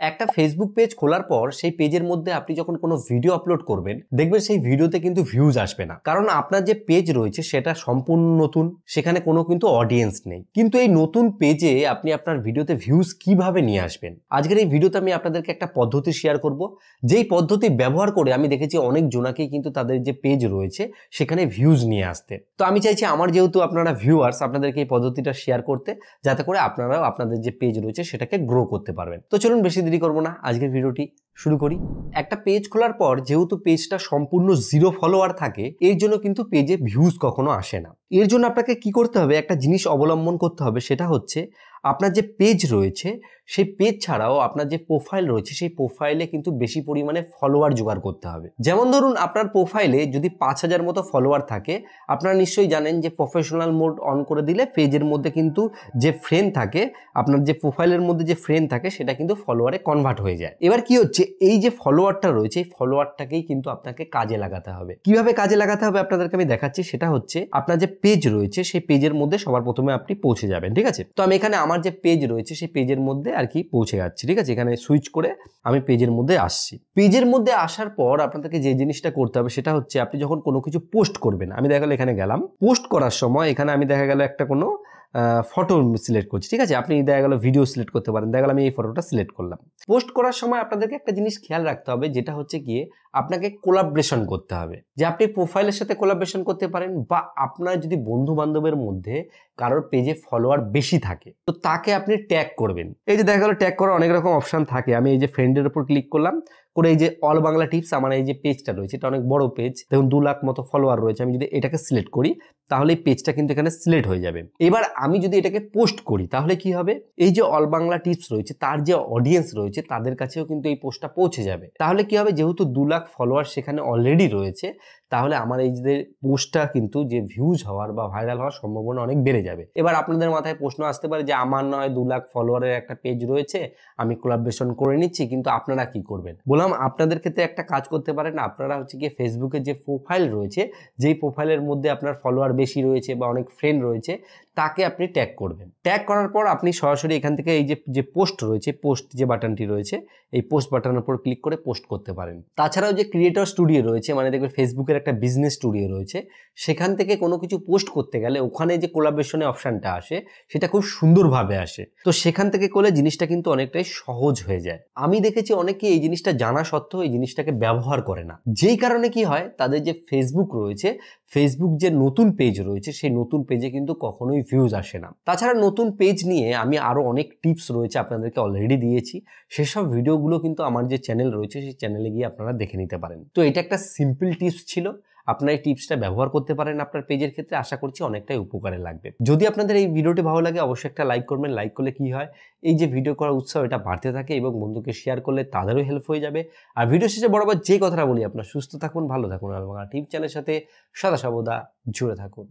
একটা Facebook page খোলার পর সেই পেজের মধ্যে আপনি যখন কোনো ভিডিও আপলোড করবেন দেখবেন সেই ভিডিওতে কিন্তু ভিউজ আসবে না, কারণ আপনার যে পেজ রয়েছে সেটা সম্পূর্ণ নতুন, সেখানে কোনো কিন্তু অডিয়েন্স নেই। কিন্তু এই নতুন পেজে আপনি আপনার ভিডিওতে ভিউজ কিভাবে নিয়ে আসবেন, আজকের এই ভিডিওতে আমি আপনাদেরকে একটা পদ্ধতি শেয়ার করব, যেই পদ্ধতি ব্যবহার করে আমি দেখেছি অনেক জনাকেই কিন্তু তাদের যে পেজ রয়েছে সেখানে ভিউজ নিয়ে আসতে। তো আমি চাইছি আমার যেহেতু আপনারা ভিউয়ার্স, আপনাদেরকে এই পদ্ধতিটা শেয়ার করতে, যাতে করে আপনারাও আপনাদের যে পেজ রয়েছে সেটাকে গ্রো করতে পারবেন। তো চলুন বেশি দেরি করবো না, আজকের ভিডিওটি শুরু করি। একটা পেজ খোলার পর যেহেতু পেজটা সম্পূর্ণ জিরো ফলোয়ার থাকে, এর জন্য কিন্তু পেজে ভিউজ কখনো আসে না। এর জন্য আপনাকে কি করতে হবে, একটা জিনিস অবলম্বন করতে হবে, সেটা হচ্ছে আপনার যে পেজ রয়েছে সেই পেজ ছাড়াও আপনার যে প্রোফাইল রয়েছে সেই প্রোফাইলে কিন্তু বেশি পরিমাণে ফলোয়ার জোগাড় করতে হবে। যেমন ধরুন আপনার প্রোফাইলে যদি 5000 মতো ফলোয়ার থাকে, আপনারা নিশ্চয়ই জানেন যে প্রফেশনাল মোড অন করে দিলে পেজের মধ্যে কিন্তু যে ফ্রেন্ড থাকে, আপনার যে প্রোফাইলের মধ্যে যে ফ্রেন্ড থাকে সেটা কিন্তু ফলোয়ারে কনভার্ট হয়ে যায়। এবার কি হচ্ছে, এই যে ফলোয়ারটা রয়েছে এই ফলোয়ারটাকেই কিন্তু আপনাকে কাজে লাগাতে হবে। কিভাবে কাজে লাগাতে হবে আপনাদেরকে আমি দেখাচ্ছি। সেটা হচ্ছে আপনার যে পেজ রয়েছে সেই পেজের মধ্যে সবার প্রথমে আপনি পৌঁছে যাবেন, ঠিক আছে? তো আমি এখানে আমার যে পেজ রয়েছে সেই পেজের মধ্যে আর কি পৌঁছে যাচ্ছি, ঠিক আছে? এখানে সুইচ করে আমি পেজের মধ্যে আসছি। পেজের মধ্যে আসার পর আপনাদেরকে যে জিনিসটা করতে হবে সেটা হচ্ছে আপনি যখন কোনো কিছু পোস্ট করবেন, আমি দেখা গেল এখানে গেলাম, পোস্ট করার সময় এখানে আমি দেখা গেল একটা কোনো ফটো সিলেক্ট করছি, ঠিক আছে? আপনি দেখা গেল ভিডিও সিলেক্ট করতে পারেন, দেখা গেল আমি এই ফটোটা সিলেক্ট করলাম। পোস্ট করার সময় আপনাদেরকে একটা জিনিস খেয়াল রাখতে হবে, যেটা হচ্ছে গিয়ে আপনাকে কোলাবরেশন করতে হবে, যে আপনি প্রোফাইলের সাথে কোলাবরেশন করতে পারেন, বা আপনার যদি বন্ধু বান্ধবের মধ্যে কারোর পেজে ফলোয়ার বেশি থাকে তো তাকে আপনি ট্যাগ করবেন। এই যে দেখা গেল ট্যাগ করার অনেক রকম অপশন থাকে, আমি এই যে ফ্রেন্ডের উপর ক্লিক করলাম, করে এই যে অল বাংলা টিপস, আমার এই যে পেজটা রয়েছে এটা অনেক বড় পেজ, দেখুন 2 লাখ মতো ফলোয়ার রয়েছে। আমি যদি এটাকে সিলেক্ট করি তাহলে এই পেজটা কিন্তু এখানে সিলেক্ট হয়ে যাবে। এবার আমি যদি এটাকে পোস্ট করি তাহলে কি হবে, এই যে অল বাংলা টিপস রয়েছে তার যে অডিয়েন্স রয়েছে তাদের কাছেও কিন্তু এই পোস্টটা পৌঁছে যাবে। তাহলে কি হবে, যেহেতু 2 লাখ ফলোয়ার সেখানে অলরেডি রয়েছে, তাহলে আমার এই যে পোস্টটা কিন্তু যে ভিউজ হওয়ার বা ভাইরাল হওয়ার সম্ভাবনা অনেক বেড়ে যাবে। এবার আপনাদের মাথায় প্রশ্ন আসতে পারে যে আমার নয় 2 লাখ ফলোয়ারের একটা পেজ রয়েছে, আমি কোলাবরেশন করে নিচ্ছি, কিন্তু আপনারা কি করবেন? বললাম আপনাদের ক্ষেত্রে একটা কাজ করতে পারেন, আপনারা হচ্ছে গিয়ে ফেসবুকের যে প্রোফাইল রয়েছে, যেই প্রোফাইলের মধ্যে আপনার ফলোয়ার বেশি রয়েছে বা অনেক ফ্রেন্ড রয়েছে, তাকে আপনি ট্যাগ করবেন। ট্যাগ করার পর আপনি সরাসরি এখান থেকে এই যে পোস্ট রয়েছে, পোস্ট যে বাটনটি রয়েছে, এই পোস্ট বাটনের উপর ক্লিক করে পোস্ট করতে পারেন। তাছাড়াও যে ক্রিয়েটর স্টুডিও রয়েছে, মানে দেখবেন ফেসবুকের একটা বিজনেস স্টুডিও রয়েছে, সেখান থেকে কোনো কিছু পোস্ট করতে গেলে ওখানে যে কোলাবরেশনের অপশনটা আসে সেটা খুব সুন্দরভাবে আসে। তো সেখান থেকে করলে জিনিসটা কিন্তু অনেকটাই সহজ হয়ে যায়। আমি দেখেছি অনেকে এই জিনিসটা জানা সত্ত্বেও এই জিনিসটাকে ব্যবহার করে না, যেই কারণে কি হয়, তাদের যে ফেসবুক রয়েছে, ফেসবুক যে নতুন পেজ রয়েছে সেই নতুন পেজে কিন্তু কখনোই ভিউজ আসে না। তাছাড়া নতুন পেজ নিয়ে আমি আরো অনেক টিপস রয়েছে আপনাদেরকে অলরেডি দিয়েছি, সেসব ভিডিওগুলো কিন্তু আমার যে চ্যানেল রয়েছে সেই চ্যানেলে গিয়ে আপনারা দেখে নিতে পারেন। তো এটা একটা সিম্পল টিপস ছিল, আপনার এই টিপসটা ব্যবহার করতে পারেন আপনার পেজের ক্ষেত্রে, আশা করছি অনেকটাই উপকারে লাগবে। যদি আপনাদের এই ভিডিওটি ভালো লাগে অবশ্যই একটা লাইক করবেন। লাইক করলে কি হয়, এই যে ভিডিও করার উৎসাহ এটা বাড়তে থাকে, এবং বন্ধুকে শেয়ার করলে তাদেরও হেল্প হয়ে যাবে। আর ভিডিও শেষে বরাবর যে কথাটা বলি, আপনার সুস্থ থাকুন, ভালো থাকুন, এবং টিপ চ্যানেলের সাথে সদা সর্বদা জুড়ে থাকুন।